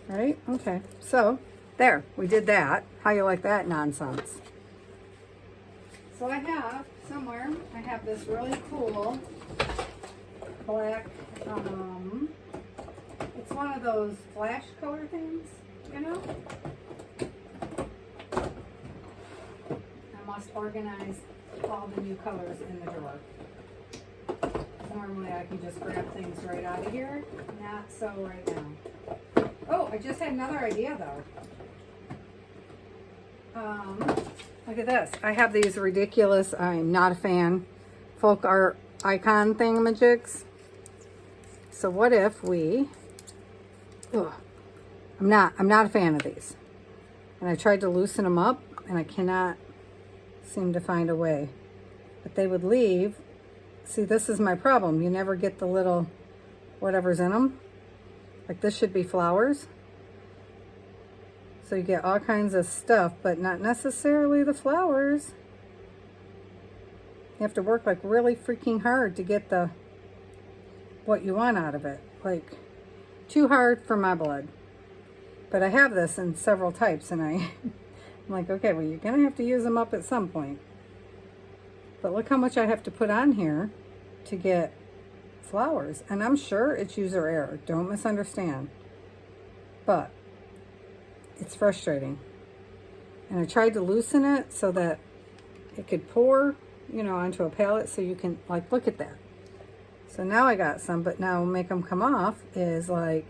Right? Okay. So, there. We did that. How you like that nonsense? So I have, somewhere, I have this really cool black, it's one of those flash color things, you know? Must organize all the new colors in the drawer. Normally I can just grab things right out of here. Not so right now. Oh, I just had another idea though. Look at this. I have these ridiculous, I'm not a fan, folk art icon thingamajigs. So what if we, I'm not a fan of these. And I tried to loosen them up and I cannot seem to find a way, but they would leave. See, this is my problem. You never get the little whatever's in them. Like this should be flowers. So you get all kinds of stuff, but not necessarily the flowers. You have to work like really freaking hard to get the what you want out of it. Like too hard for my blood. But I have this in several types, and I'm like, okay, well, you're going to have to use them up at some point. But look how much I have to put on here to get flowers. And I'm sure it's user error. Don't misunderstand. But it's frustrating. And I tried to loosen it so that it could pour, you know, onto a palette so you can, like, look at that. So now I got some, but now make them come off is like,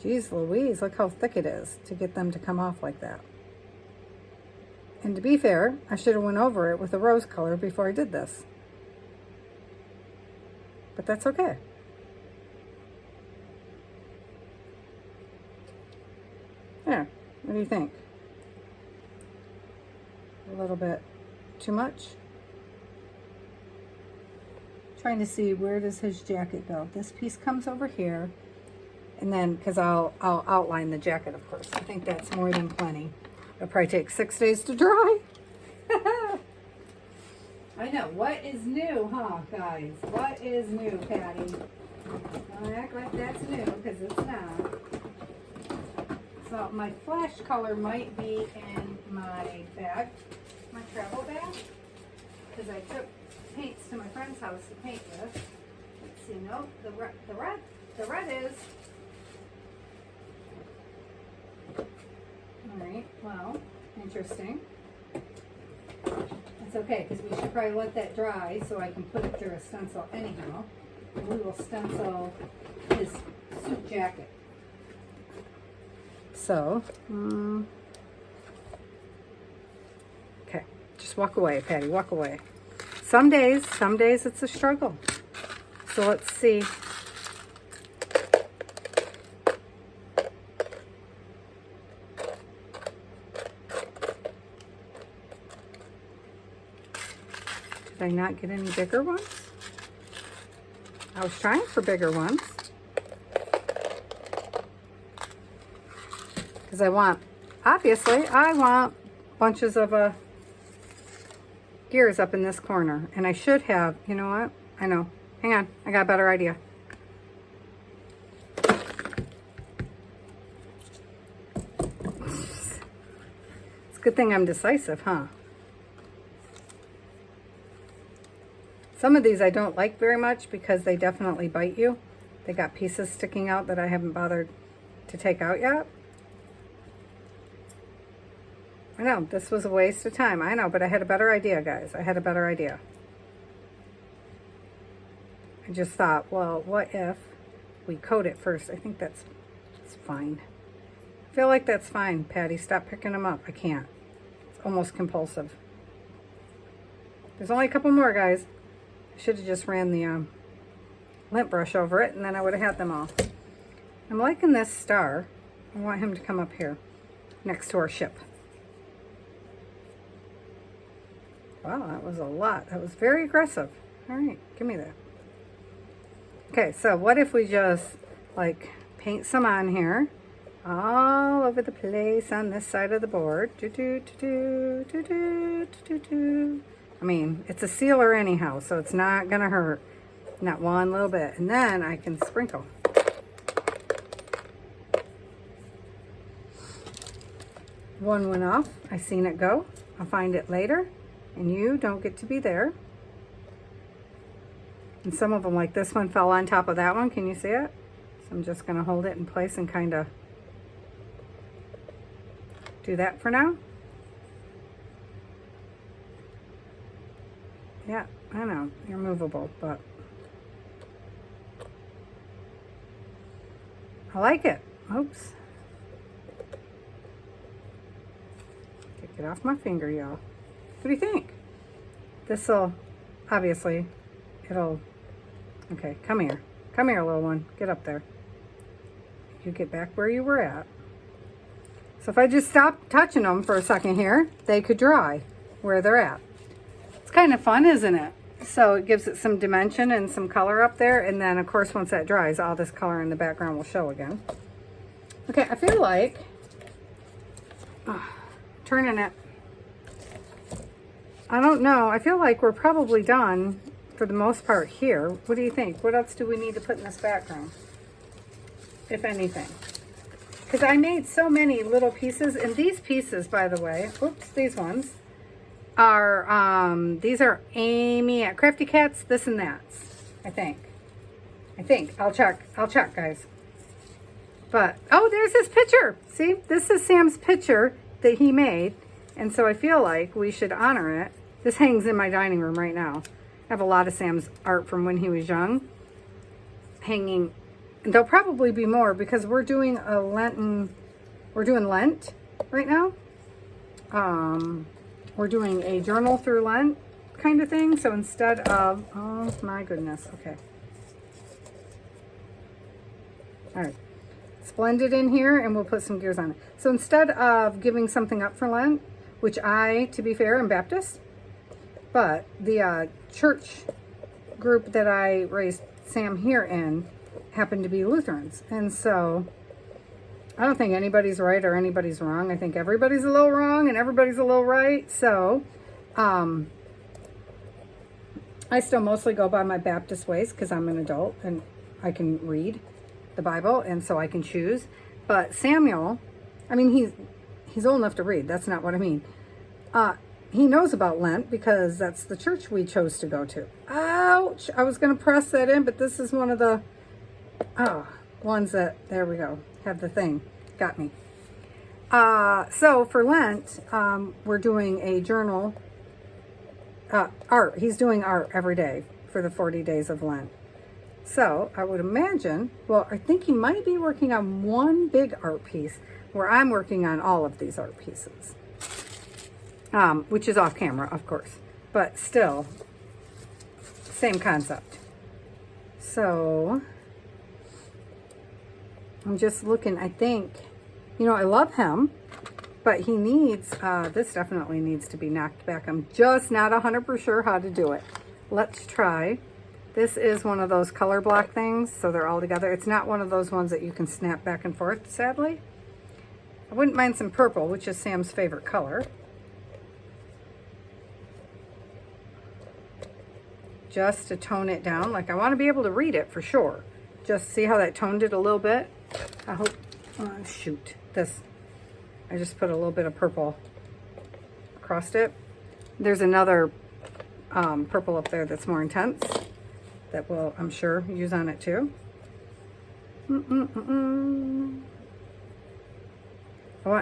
geez Louise, look how thick it is to get them to come off like that. And to be fair, I should have went over it with a rose color before I did this. But that's okay. There, what do you think? A little bit too much? Trying to see, where does his jacket go? This piece comes over here. And then, because I'll outline the jacket, of course. I think that's more than plenty. It'll probably take 6 days to dry. I know. What is new, huh, guys? What is new, Patty? Don't act like that's new, because it's not. So my flash color might be in my bag, my travel bag, because I took paints to my friend's house to paint with. Let's see. No, the red is. Alright, well, interesting. It's okay, because we should probably let that dry so I can put it through a stencil anyhow. And we will stencil his suit jacket. So, okay, just walk away, Patty, walk away. Some days it's a struggle. So let's see. Did I not get any bigger ones? I was trying for bigger ones. because obviously, I want bunches of gears up in this corner. And I should have, you know what? I know. Hang on, I got a better idea. It's a good thing I'm decisive, huh? Some of these I don't like very much because they definitely bite you. They got pieces sticking out that I haven't bothered to take out yet. I know, this was a waste of time. I know, but I had a better idea, guys. I had a better idea. I just thought, well, what if we coat it first? I think that's fine. I feel like that's fine, Patty. Stop picking them up. I can't. It's almost compulsive. There's only a couple more, guys. I should have just ran the lint brush over it, and then I would have had them all. I'm liking this star. I want him to come up here next to our ship. Wow, that was a lot. That was very aggressive. All right, give me that. Okay, so what if we just like paint some on here all over the place on this side of the board. I mean, it's a sealer anyhow, so it's not gonna hurt. Not one little bit. And then I can sprinkle. One went off. I seen it go. I'll find it later. And you don't get to be there. And some of them, like this one, fell on top of that one. Can you see it? So I'm just going to hold it in place and kind of do that for now. Yeah, I know. You're movable, but I like it. Oops. Take it off my finger, y'all. What do you think? This'll, obviously, it'll, okay, come here. Come here, little one. Get up there. You get back where you were at. So if I just stop touching them for a second here, they could dry where they're at. It's kind of fun, isn't it? So it gives it some dimension and some color up there. And then, of course, once that dries, all this color in the background will show again. Okay, I feel like turning it. I don't know. I feel like we're probably done for the most part here. What do you think? What else do we need to put in this background, if anything? Because I made so many little pieces. And these pieces, by the way, oops, these ones, are, these are Amy at Crafty Cats, this and that's, I think. I'll check, guys. But, oh, there's his picture. See, this is Sam's picture that he made. And so I feel like we should honor it. This hangs in my dining room right now. I have a lot of Sam's art from when he was young hanging. And there'll probably be more because we're doing Lent right now. We're doing a journal through Lent kind of thing. So instead of, oh my goodness, okay. All right, let's blend it in here and we'll put some gears on it. So instead of giving something up for Lent, which I, to be fair, am Baptist, but the church group that I raised Sam here in happened to be Lutherans. And so I don't think anybody's right or anybody's wrong. I think everybody's a little wrong and everybody's a little right. So I still mostly go by my Baptist ways because I'm an adult and I can read the Bible and so I can choose. But Samuel, I mean, he's old enough to read. That's not what I mean. He knows about Lent because that's the church we chose to go to. Ouch! I was going to press that in, but this is one of the ones that, there we go, have the thing. Got me. So for Lent, we're doing a journal, art. He's doing art every day for the 40 days of Lent. So I would imagine, well, I think he might be working on one big art piece where I'm working on all of these art pieces, which is off camera, of course, but still same concept. So I'm just looking, I think, you know, I love him, but he needs, this definitely needs to be knocked back. I'm just not 100% sure how to do it. Let's try. This is one of those color block things, so they're all together. It's not one of those ones that you can snap back and forth, sadly. I wouldn't mind some purple, which is Sam's favorite color. Just to tone it down. Like, I want to be able to read it for sure. Just see how that toned it a little bit. I hope, oh shoot, this, I just put a little bit of purple across it. There's another purple up there that's more intense that will, I'm sure, use on it too.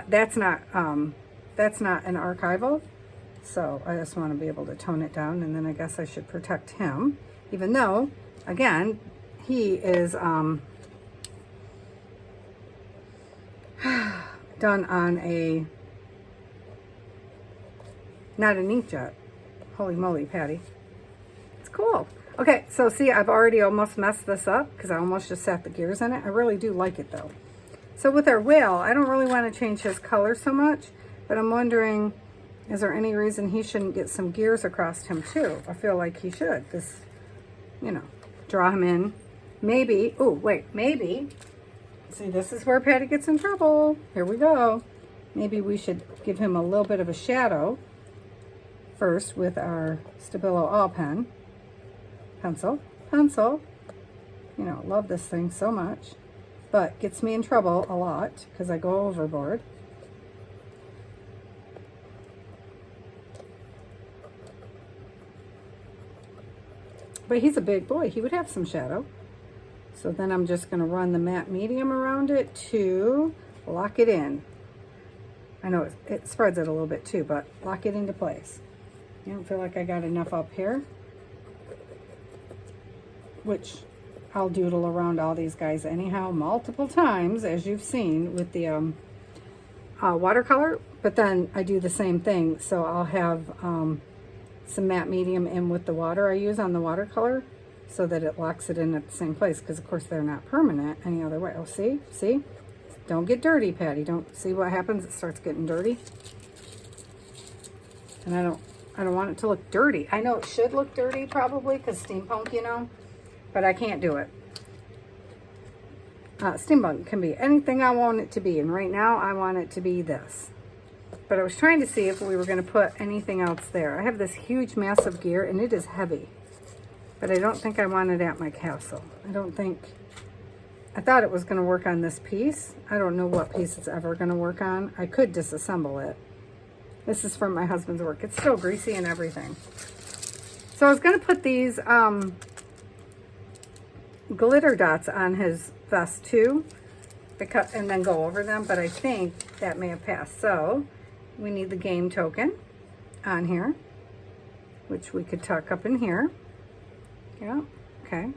That's not an archival, so I just want to be able to tone it down, and then I guess I should protect him, even though, again, he is done on a, not an inkjet. Holy moly, Patty. It's cool. Okay, so see, I've already almost messed this up because I almost just sat the gears in it. I really do like it though. So with our whale, I don't really want to change his color so much, but I'm wondering, is there any reason he shouldn't get some gears across him too? I feel like he should. This, you know, draw him in. Maybe, oh wait, maybe, see, this is where Patty gets in trouble. Here we go. Maybe we should give him a little bit of a shadow first with our Stabilo All Pen. Pencil. You know, love this thing so much, but gets me in trouble a lot because I go overboard. But he's a big boy. He would have some shadow. So then I'm just going to run the matte medium around it to lock it in. I know it spreads it a little bit too, but lock it into place. I don't feel like I got enough up here, which I'll doodle around all these guys anyhow multiple times, as you've seen with the watercolor, but then I do the same thing. So I'll have some matte medium in with the water I use on the watercolor so that it locks it in at the same place, because of course they're not permanent any other way. Oh, see? Don't get dirty, Patty. Don't see what happens. It starts getting dirty. And I don't want it to look dirty. I know it should look dirty probably because steampunk, you know, but I can't do it. Steampunk can be anything I want it to be, and right now I want it to be this. But I was trying to see if we were going to put anything else there. I have this huge massive gear and it is heavy, but I don't think I want it at my castle. I thought it was going to work on this piece. I don't know what piece it's ever going to work on. I could disassemble it. This is from my husband's work. It's still greasy and everything. So I was going to put these glitter dots on his vest too, and then go over them, but I think that may have passed. So we need the game token on here, which we could tuck up in here. Yeah, okay.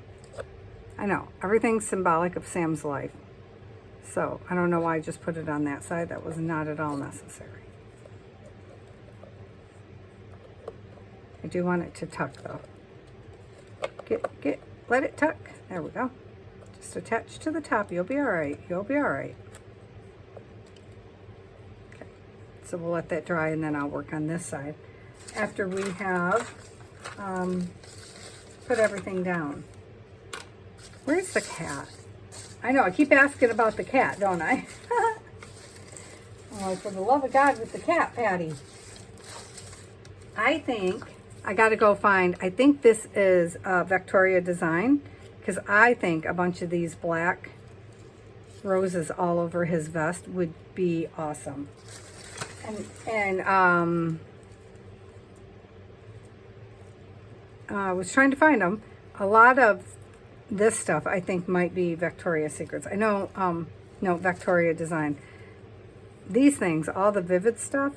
I know, everything's symbolic of Sam's life. So I don't know why I just put it on that side. That was not at all necessary. I do want it to tuck though. Let it tuck. There we go. Just attach to the top. You'll be all right. You'll be all right. Okay. So we'll let that dry and then I'll work on this side after we have put everything down. Where's the cat? I know, I keep asking about the cat, don't I? Oh, for the love of God with the cat, Patty. I think I got to go find, I think this is a Victoria design, because I think a bunch of these black roses all over his vest would be awesome. And I was trying to find them. A lot of this stuff I think might be Victoria's Secrets. I know, no, Victoria design. These things, all the vivid stuff,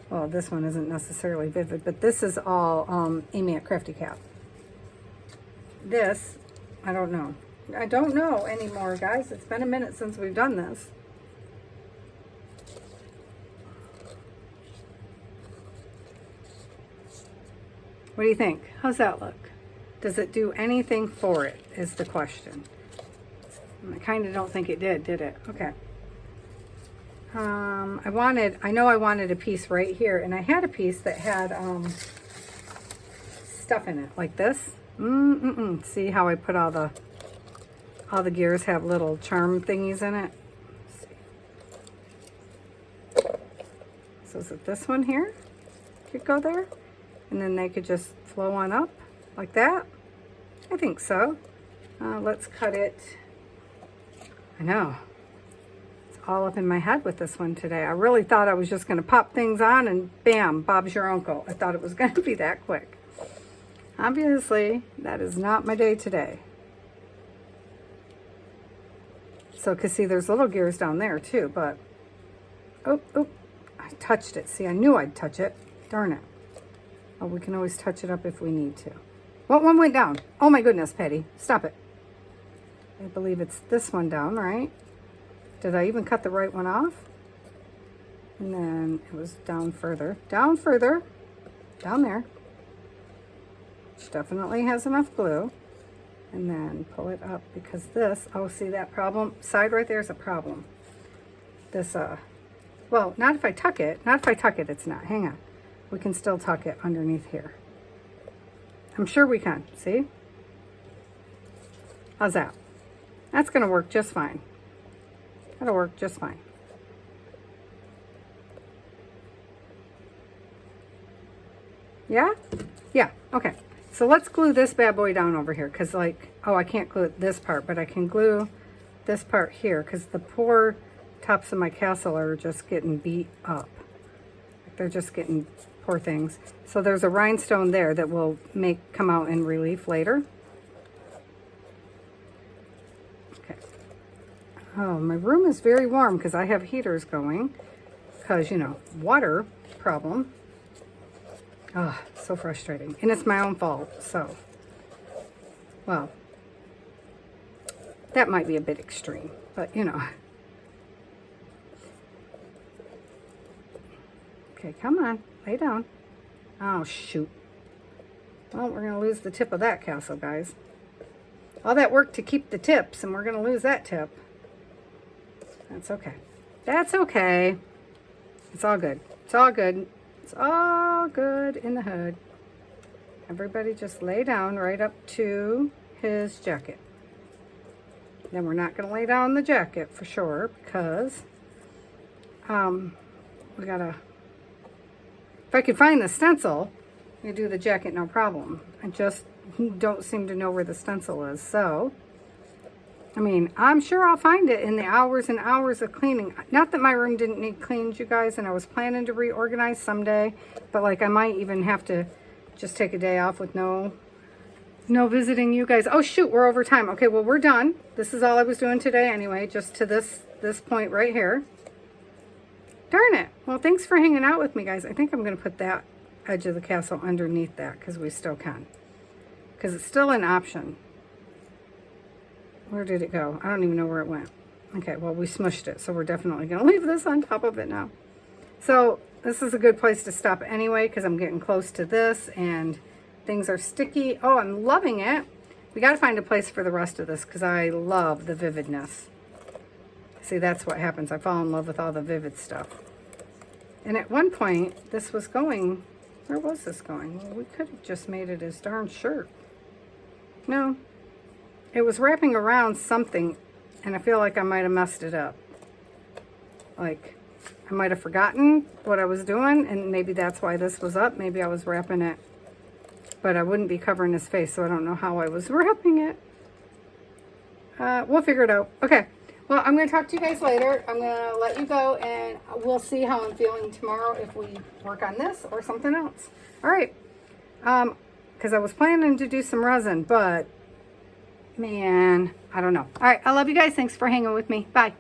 well, this one isn't necessarily vivid, but this is all Amy at Crafty Cat. This, I don't know. I don't know anymore, guys. It's been a minute since we've done this. What do you think? How's that look? Does it do anything for it, is the question. I kind of don't think it did it? Okay. I know I wanted a piece right here, and I had a piece that had stuff in it, like this. See how I put all the gears have little charm thingies in it? Let's see. So is it this one here? Could go there? And then they could just flow on up like that? I think so. Let's cut it. I know. It's all up in my head with this one today. I really thought I was just going to pop things on and bam, Bob's your uncle. I thought it was going to be that quick. Obviously, that is not my day today. So, because see, there's little gears down there too, but, oh, I touched it. See, I knew I'd touch it. Darn it. Oh, we can always touch it up if we need to. What one went down? Oh my goodness, Patty, stop it. I believe it's this one down, right? Did I even cut the right one off? And then it was down further, down there. Which definitely has enough glue. And then pull it up because this, oh, see that problem? Side right there is a problem. This, well, not if I tuck it. Not if I tuck it, it's not. Hang on. We can still tuck it underneath here. I'm sure we can. See? How's that? That's going to work just fine. That'll work just fine. Yeah? Yeah, okay. So let's glue this bad boy down over here because like, oh, I can't glue this part, but I can glue this part here because the poor tops of my castle are just getting beat up. They're just getting poor things. So there's a rhinestone there that will come out in relief later. Okay. Oh, my room is very warm because I have heaters going because, you know, water problem. Oh, so frustrating. And it's my own fault, so. Well, that might be a bit extreme, but you know. Okay, come on, lay down. Oh, shoot. Well, we're going to lose the tip of that castle, guys. All that work to keep the tips, and we're going to lose that tip. That's okay. That's okay. It's all good. It's all good. It's all good in the hood. Everybody just lay down right up to his jacket. Then we're not going to lay down the jacket for sure because we got to, if I could find the stencil, you do the jacket no problem. I just don't seem to know where the stencil is. So, I mean, I'm sure I'll find it in the hours and hours of cleaning. Not that my room didn't need cleaned, you guys, and I was planning to reorganize someday, but like I might even have to just take a day off with no visiting you guys. Oh shoot, we're over time. Okay, well, we're done. This is all I was doing today anyway, just to this point right here. Darn it. Well, thanks for hanging out with me, guys. I think I'm going to put that edge of the castle underneath that because we still can. Because it's still an option. Where did it go? I don't even know where it went. Okay, well, we smushed it, so we're definitely going to leave this on top of it now. So this is a good place to stop anyway because I'm getting close to this and things are sticky. Oh, I'm loving it. We got to find a place for the rest of this because I love the vividness. See, that's what happens. I fall in love with all the vivid stuff. And at one point, this was going... Where was this going? Well, we could have just made it his darn shirt. No. It was wrapping around something, and I feel like I might have messed it up. Like, I might have forgotten what I was doing, and maybe that's why this was up. Maybe I was wrapping it, but I wouldn't be covering his face, so I don't know how I was wrapping it. We'll figure it out. Okay. Well, I'm going to talk to you guys later. I'm going to let you go, and we'll see how I'm feeling tomorrow if we work on this or something else. All right. Because I was planning to do some resin, but... man, I don't know. All right, I love you guys. Thanks for hanging with me. Bye.